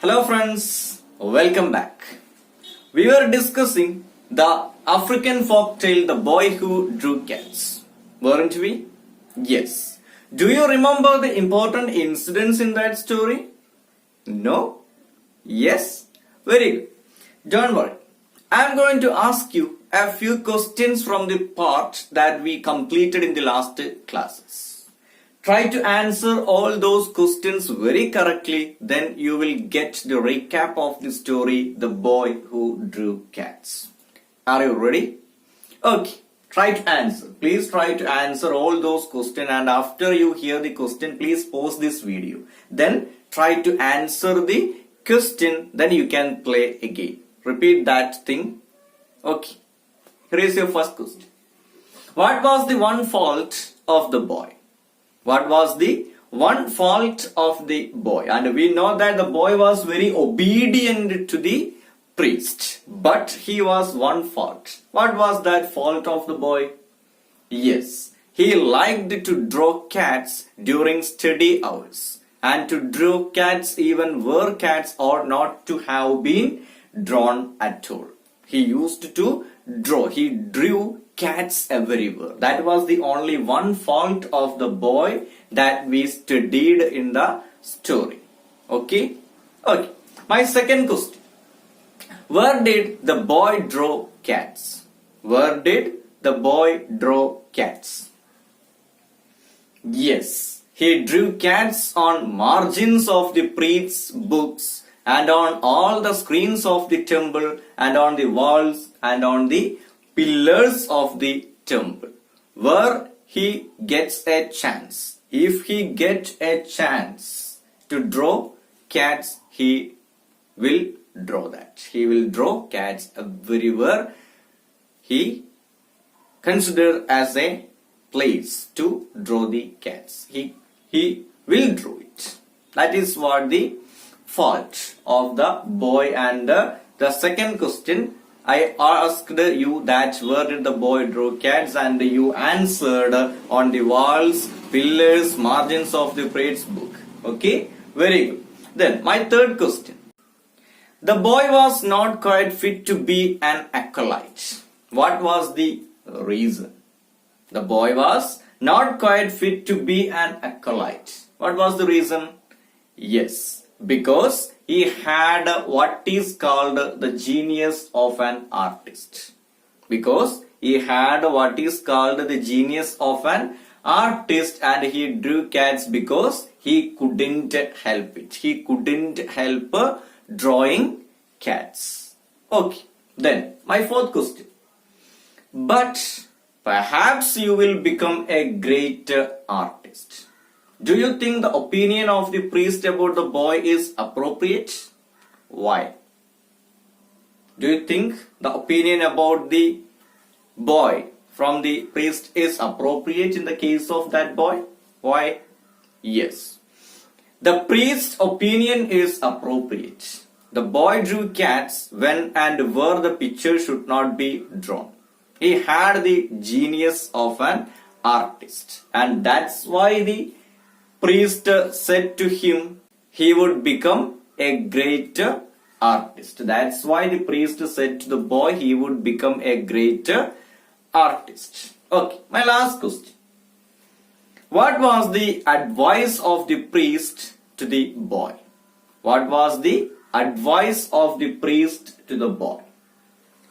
Hello friends, welcome back. We were discussing the African folktale The Boy Who Drew Cats, weren't we? Yes. Do you remember the important incidents in that story? No? Yes? Very good. Don't worry. I am going to ask you a few questions from the part that we completed in the last classes. Try to answer all those questions very correctly, then you will get the recap of the story The Boy Who Drew Cats. Are you ready? Okay, try to answer. Please try to answer all those questions, and after you hear the question, please pause this video. Then try to answer the question, then you can play again. Repeat that thing. Okay, here is your first question. What was the one fault of the boy? What was the one fault of the boy? And we know that the boy was very obedient to the priest. But he was one fault. What was that fault of the boy? Yes, he liked to draw cats during study hours. And to draw cats even where cats are not to have been drawn at all. He used to draw. He drew cats everywhere. That was the only one fault of the boy that we studied in the story. Okay? Okay. My second question. Where did the boy draw cats? Where did the boy draw cats? Yes, he drew cats on margins of the priest's books and on all the screens of the temple and on the walls and on the pillars of the temple, where he gets a chance. If he gets a chance to draw cats, he will draw that. He will draw cats everywhere he consider as a place to draw the cats. He will draw it. That is what the fault of the boy. And the second question, I asked you that where did the boy draw cats, and you answered on the walls, pillars, margins of the priest's book. Okay, very good. Then my third question. The boy was not quite fit to be an acolyte. What was the reason? The boy was not quite fit to be an acolyte. What was the reason? Yes, because he had what is called the genius of an artist. Because he had what is called the genius of an artist, and he drew cats because he couldn't help it. He couldn't help drawing cats. Okay, then my fourth question. But perhaps you will become a great artist. Do you think the opinion of the priest about the boy is appropriate? Why? Do you think the opinion about the boy from the priest is appropriate in the case of that boy? Why? Yes. The priest's opinion is appropriate. The boy drew cats when and where the picture should not be drawn. He had the genius of an artist, and that's why the priest said to him he would become a great artist. That's why the priest said to the boy he would become a great artist. Okay, my last question. What was the advice of the priest to the boy? What was the advice of the priest to the boy?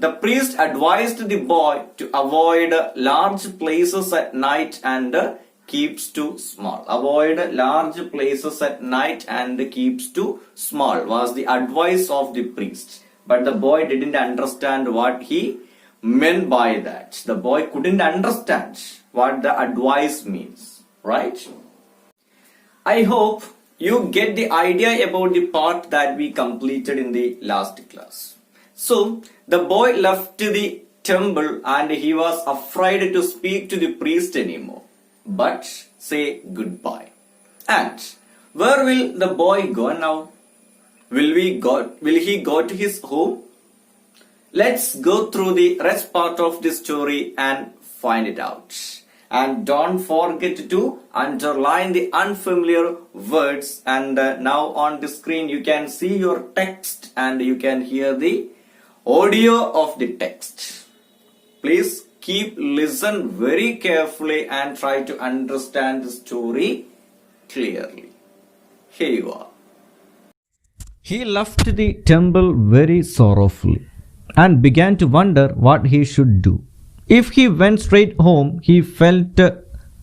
The priest advised the boy to avoid large places at night and keeps to small. Avoid large places at night and keeps to small was the advice of the priest. But the boy didn't understand what he meant by that. The boy couldn't understand what the advice means, right? I hope you get the idea about the part that we completed in the last class. So, the boy left the temple and he was afraid to speak to the priest anymore, but say goodbye. And where will the boy go now? Will he go to his home? Let's go through the rest part of the story and find it out. And don't forget to underline the unfamiliar words. And now on the screen you can see your text and you can hear the audio of the text. Please listen very carefully and try to understand the story clearly. Here you are. He left the temple very sorrowfully and began to wonder what he should do. If he went straight home, he felt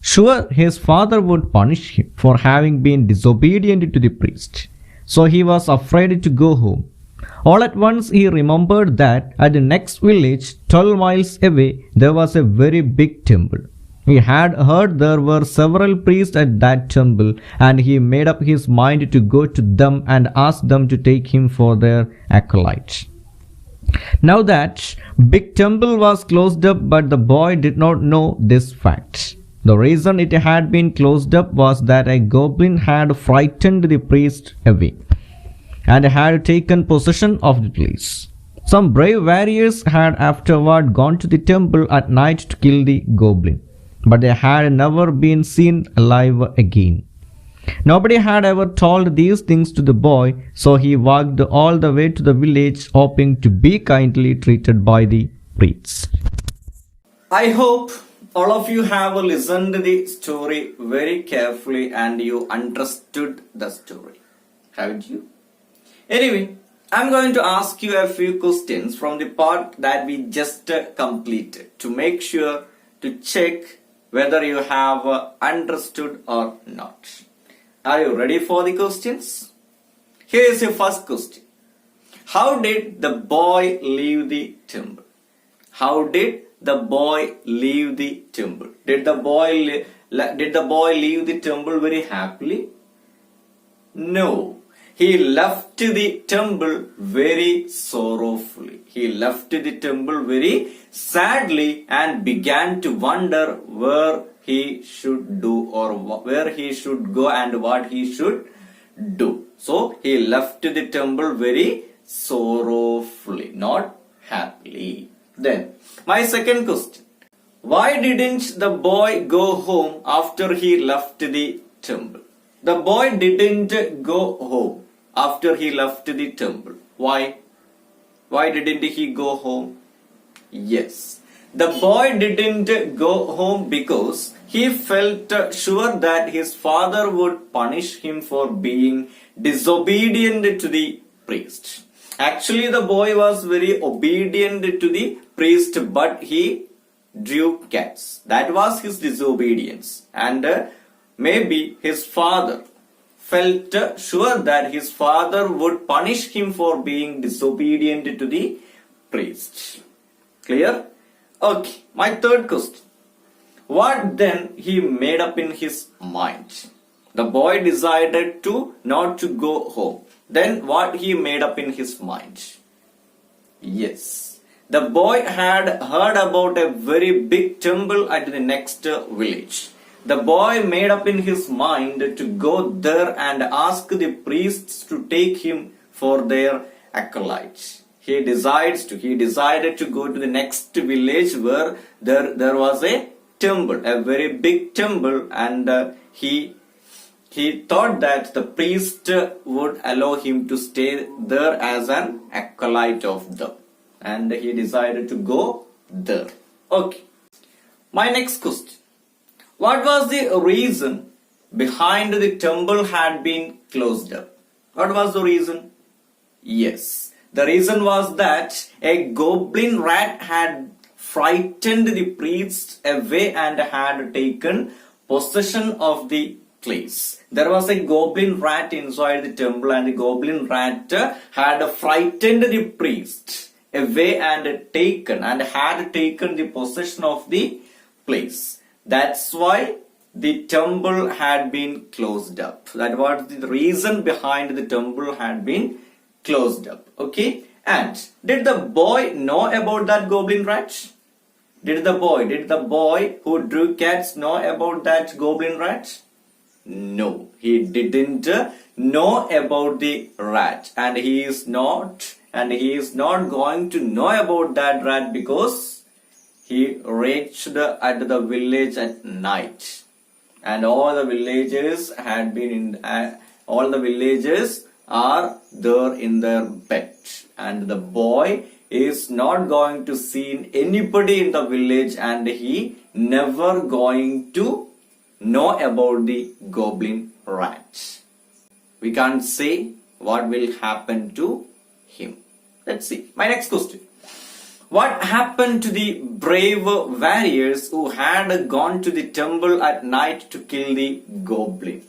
sure his father would punish him for having been disobedient to the priest. So he was afraid to go home. All at once he remembered that at the next village, 12 miles away, there was a very big temple. He had heard there were several priests at that temple, and he made up his mind to go to them and ask them to take him for their acolyte. Now that big temple was closed up, but the boy did not know this fact. The reason it had been closed up was that a goblin had frightened the priest away and had taken possession of the place. Some brave warriors had afterward gone to the temple at night to kill the goblin, but they had never been seen alive again. Nobody had ever told these things to the boy, so he walked all the way to the village hoping to be kindly treated by the priests. I hope all of you have listened to the story very carefully and you understood the story. Haven't you? Anyway, I'm going to ask you a few questions from the part that we just completed to make sure to check whether you have understood or not. Are you ready for the questions? Here is your first question. How did the boy leave the temple? How did the boy leave the temple? Did the boy leave the temple very happily? No. He left the temple very sorrowfully. He left the temple very sadly and began to wonder where he should do or where he should go and what he should do. So he left the temple very sorrowfully, not happily. Then, my second question. Why didn't the boy go home after he left the temple? The boy didn't go home after he left the temple. Why? Why didn't he go home? Yes. The boy didn't go home because he felt sure that his father would punish him for being disobedient to the priest. Actually, the boy was very obedient to the priest, but he drew cats. That was his disobedience. And maybe his father felt sure that his father would punish him for being disobedient to the priest. Clear? Okay, my third question. What then he made up in his mind? The boy decided to not to go home. Then what he made up in his mind? Yes, the boy had heard about a very big temple at the next village. The boy made up in his mind to go there and ask the priests to take him for their acolytes. He decided to go to the next village where there was a temple, a very big temple, and he thought that the priest would allow him to stay there as an acolyte of them. And he decided to go there. Okay. My next question. What was the reason behind the temple had been closed up? What was the reason? Yes. The reason was that a goblin rat had frightened the priests away and had taken possession of the place. There was a goblin rat inside the temple and the goblin rat had frightened the priest away and had taken the possession of the place. That's why the temple had been closed up. That was the reason behind the temple had been closed up. Okay. And did the boy know about that goblin rat? Did the boy who drew cats know about that goblin rat? No, he didn't know about the rat, and he is not going to know about that rat because he reached at the village at night, and all the villagers had been in. All the villagers are there in their bed, and the boy is not going to see anybody in the village, and he never going to know about the goblin rat. We can't say what will happen to him. Let's see. My next question. What happened to the brave warriors who had gone to the temple at night to kill the goblin?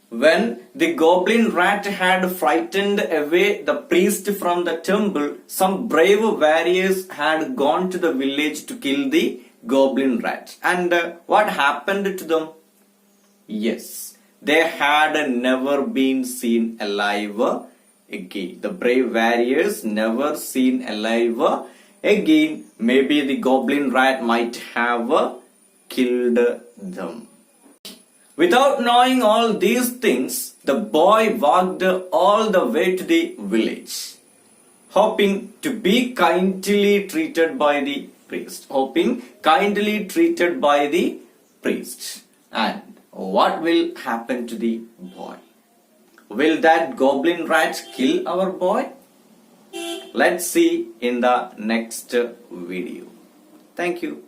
When the goblin rat had frightened away the priest from the temple, some brave warriors had gone to the village to kill the goblin rat. And what happened to them? Yes, they had never been seen alive again. The brave warriors never seen alive again. Maybe the goblin rat might have killed them. Without knowing all these things, the boy walked all the way to the village, hoping to be kindly treated by the priest. And what will happen to the boy? Will that goblin rat kill our boy? Let's see in the next video. Thank you.